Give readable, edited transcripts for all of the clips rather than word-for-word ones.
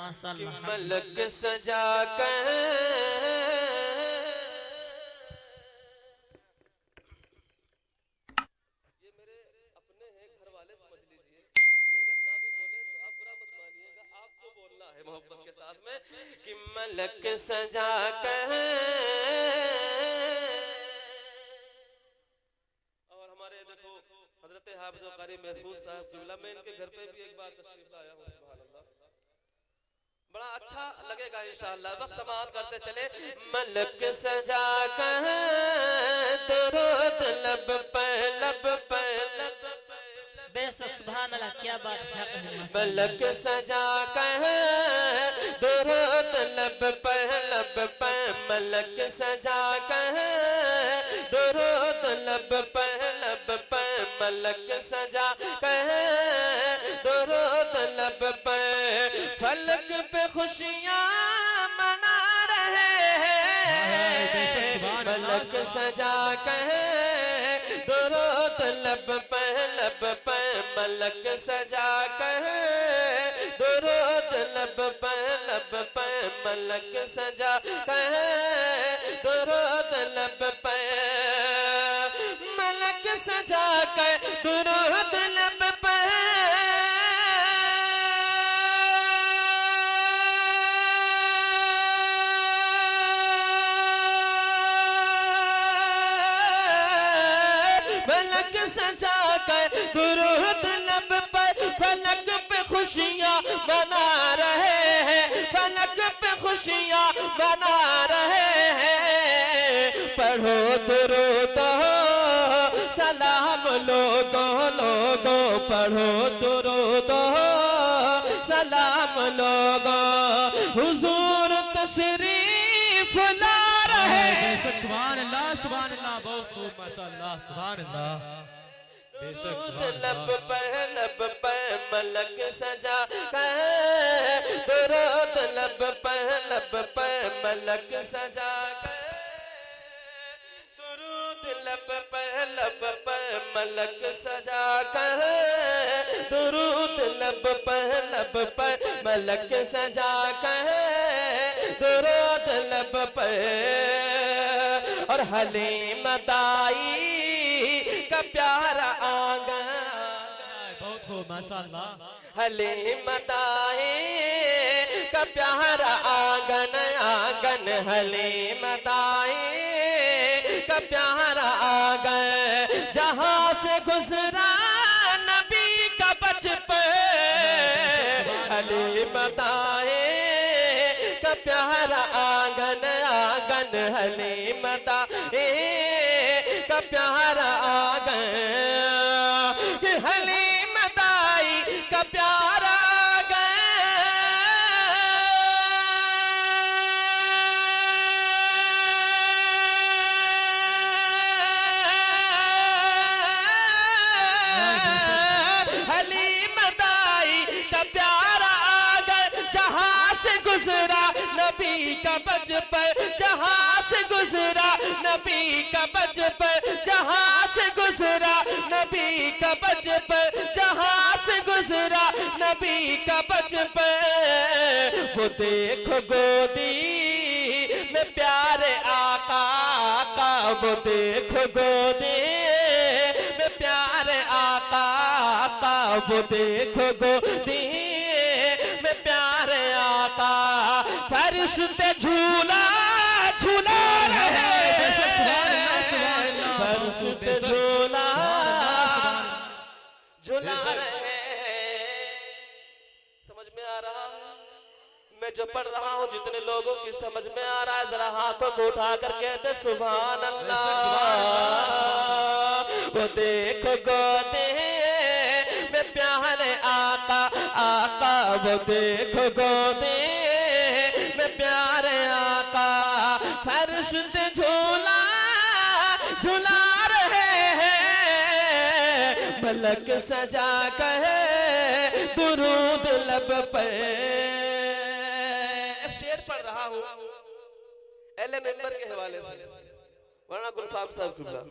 माशाअल्लाह। मलक सजा कर ये मेरे अपने हैं, घर वाले समझ लीजिए, ये अगर ना भी बोले तो आप बुरा मत मानिएगा, आपको बोलना है मोहब्बत के साथ में कि मलक सजा कर। और हमारे देखो हजरत हाफिज कारी महफूज साहब किबला, मैं इनके घर पे भी एक बार तशरीफ लाया हूँ, सुभान अल्लाह, बड़ा अच्छा लगेगा इंशाअल्लाह। बस समाअत करते चले। मलक सजा कर दरूद लब पर लब पर लब पर, बेशक सुभान अल्लाह, क्या बात है मलक सजा कर दरूद लब पर लब पर, मलक सजा कर दरूद लब पर लब पर, मलक सजा कर दरूद लब पर, फलक पे खुशियाँ मना रहे हैं, मलक सजा कर दरूद लब पर लब पर, मलक सजा कर दरूद लब पर लब पर, मलक सजा कर दरूद लब पर, मलक सजा कर दरूद लब पर, मलक सजा कर दुरूद लब पर, फलक पे खुशियाँ बना रहे हैं, फलक पे खुशियाँ बना रहे हैं, पढ़ो दुरूद सलाम लोगों लोगों, पढ़ो दुरूद सलाम लोगों, हुजूर तशरीफ ला रहे हैं। सुभान अल्लाह, सुभान अल्लाह, बहुत खूब माशाअल्लाह, सुभान अल्लाह। लब पर मलक सजा कर दुरूद लब पर मलक सजा कर दुरूद लब पर मलक सजा कर दुरूद लब पर मलक सजा कर दुरूद लब पर, और हलीम दाई का प्यारा आंगन, बहुत खूब माशाअल्लाह। हलीम दाई का प्यारा आंगन आंगन, हलीम दाई का प्यारा आंगन, जहाँ से गुजरा नबी का बचपन, हलीम दाई का प्यारा आंगन आंगन, हलीम दाई का प्यारा आंगन, कि हलीम दाई का प्यारा आंगन, हलीम दाई का प्यारा आंगन, जहाँ से गुजरा नबी का बचपन, जहाँ से गुजरा नबी का बचपन, जहाँ से गुजरा नबी का बचपन, जहाँ से गुजरा नबी का बचपन, वो देखो गोदी में प्यारे आका का, वो देखो गोदी में प्यारे आका का, वो देखो गोदी में प्यारे आका, फरिश्ते झूला झूला रहे, फरिश्ते झूला झूला रहे। समझ में आ रहा है मैं जो पढ़ रहा हूँ, जितने लोगों की समझ में आ रहा है, जरा हाथों को उठा कर कहते सुभान अल्लाह। वो देखो गोदे में प्यारे आका आका, वो देखो गोदे में प्यारे आका, फरिश्ते झूला झूला रहे हैं, मलक सजा कर दुरूद लब पर। शेर पढ़ रहा हूँ एले मेंबर के हवाले से, वरना गुलफाम साहब किबला,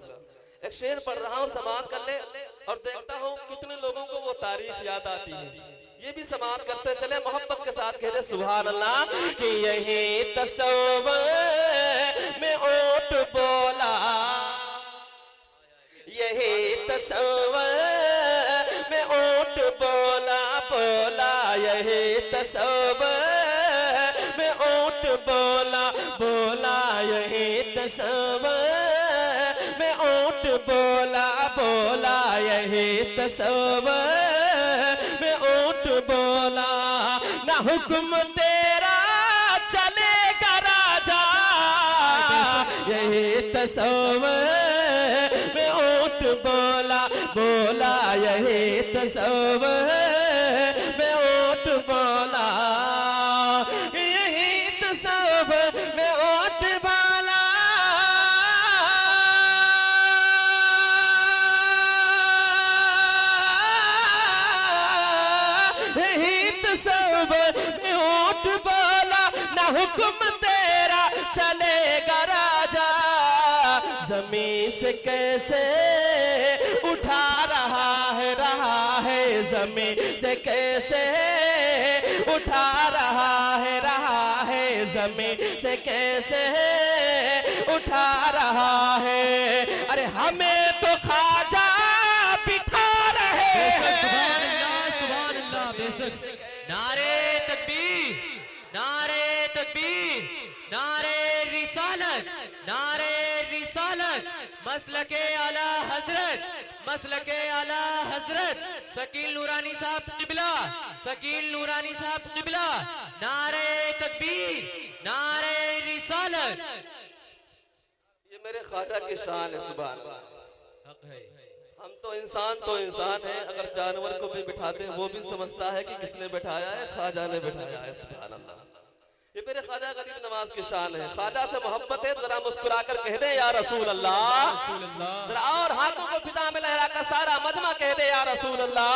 एक शेर पढ़ रहा हूँ, समाअत कर ले और देखता हूँ कितने लोगों को वो तारीफ याद आती है। ये भी समाप्त करते चले, मोहब्बत के साथ कहते सुभान अल्लाह कि यही तसव्वुर में ओट बोला, यही तसव्वुर में ओट बोला बोला, यही तसव्वुर में ओट बोला बोला, यही तसव्वुर में ओट बोला बोला, यही तसव्वुर में ओट बोला। ना हुक्म तेरा चलेगा राजा, यही तसव्वुर में ओट बोला बोला, यही तसव्वुर में ओट बोला, यही तसव्वुर में ओट बोला। यही तसव्वुर में ओट बोला, ना हुक्म तेरा चलेगा राजा, ज़मीन से कैसे उठा रहा है ज़मीन से कैसे उठा रहा है ज़मीन से कैसे उठा रहा है। अरे हमें तो ख्वाजा बिठा रहे हैं। सुभान अल्लाह बेशक। नारे तकबीर, नारे तकबीर, नारे रिसालत, नारे रिसालत, मसलके आला हजरत, मसलके आला हजरत शकील नूरानी साहब क़िबला, शकील नूरानी साहब क़िबला। नारे तकबीर, नारे रिसालत। ये मेरे ख्वाजा की शान है। सुभान अल्लाह। हक है। हम तो इंसान है, अगर जानवर को भी बिठाते हैं वो भी समझता है कि किसने बिठाया है, ख्वाजा ने बिठाया है। सुभान अल्लाह। ये मेरे ख्वाजा गरीब नवाज की शान है। ख्वाजा से मोहब्बत है, जरा मुस्कुराकर कह दे या रसूल अल्लाह, जरा और हाथों को फिजा में लहरा कर सारा मजमा कह दे या रसूल अल्लाह।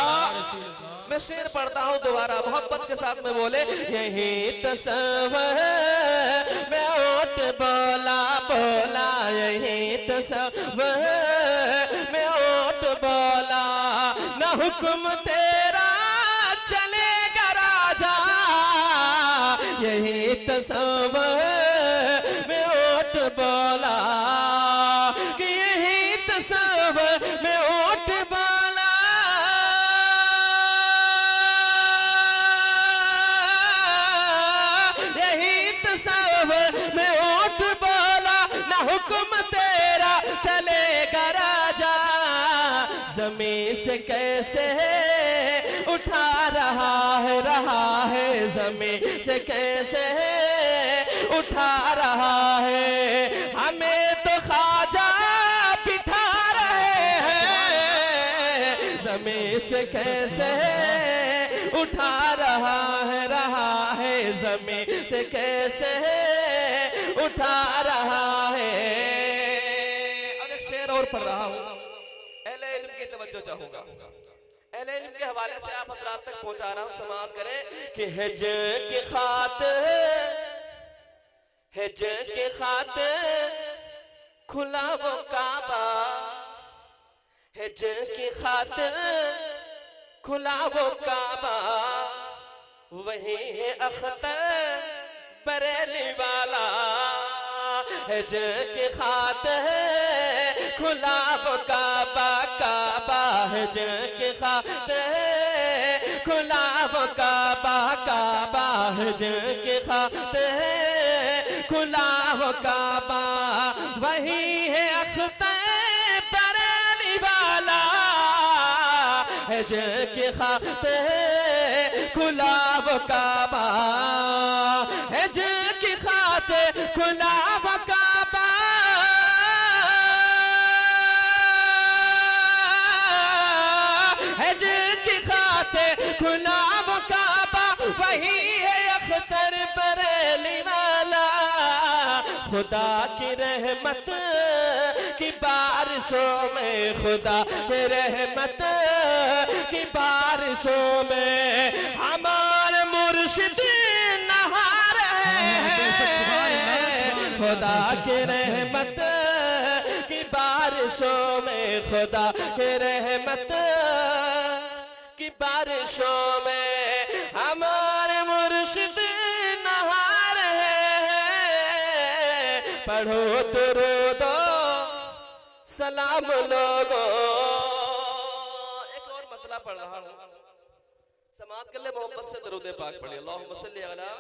मैं शेर पढ़ता हूँ दोबारा, मोहब्बत के साथ में बोले, यही तसव्वुर में ओट बोला बोला, यही तसव्वुर में ओट बोला, न हुक्म तेरा चलेगा राजा, यही तसव्वुर में ओट बोला, कि यही तसव्वुर में ओट बोला। यही तसव्वुर में ओट बोला, ना हुक्म तेरा चलेगा राजा, ज़मीन से कैसे उठा रहा है ज़मीन से कैसे उठा रहा है। हमें तो ख्वाजा बिठा रहे हैं, ज़मीन से कैसे उठा रहा है ज़मीन से कैसे उठा रहा है। अब एक शेर और पढ़ रहा हूँ, अहले इल्म की तवज्जो चाहूंगा। अहले इल्म के हवाले से आप हज़रात तक पहुंचा रहा हूँ, समाप्त करें कि हिज की खातिर, हिज की खातिर खुला वो काबा, हिज की खातिर खुला वो काबा, वही है अख्तर बरेली वाला, हिज की खातिर खुला वो काबा काबा, हिज की खातिर खुला वो काबा काबा, हिज की खातिर खुला वो काबा, वही है अख्तर बरेली वाला, हिज की खातिर खुला वो काबा, हिज की खातिर खुला वो काबा, हिज की खातिर खुला वो काबा, वही है अख्तर बरेली वाला। खुदा की रहमत की बारिशों में, खुदा की रहमत की बारिशों में हमारे मुर्शिद नहा रहे हैं। खुदा की रहमत की बारिशों में, खुदा की रहमत की बारिशों में हमारे मुर्शिद नहा रहे हैं। पढ़ो दुरूदो सलाम लोगों। एक और मतलब पढ़ रहा हूँ, समाअत कर ले मोहब्बत से दरूद पाक पढ़िए। अल्लाहुम्मा सल्ली अला